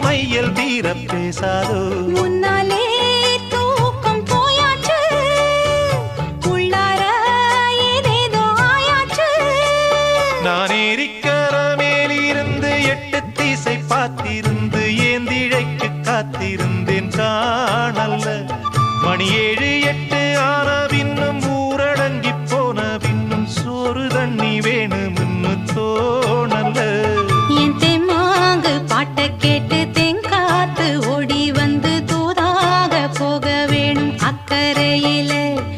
மையல் தீர பேசாதோ முன்னாலே தூக்கம் போயாச்சு உள்ளார ஏதேதோ ஆயாச்சு நான் ஏரிக்கர மேலிருந்து 8 திசை பார்த்திருந்து ஏந்திழைக்கு காத்திருந்தேன் காணல்ல மணி 7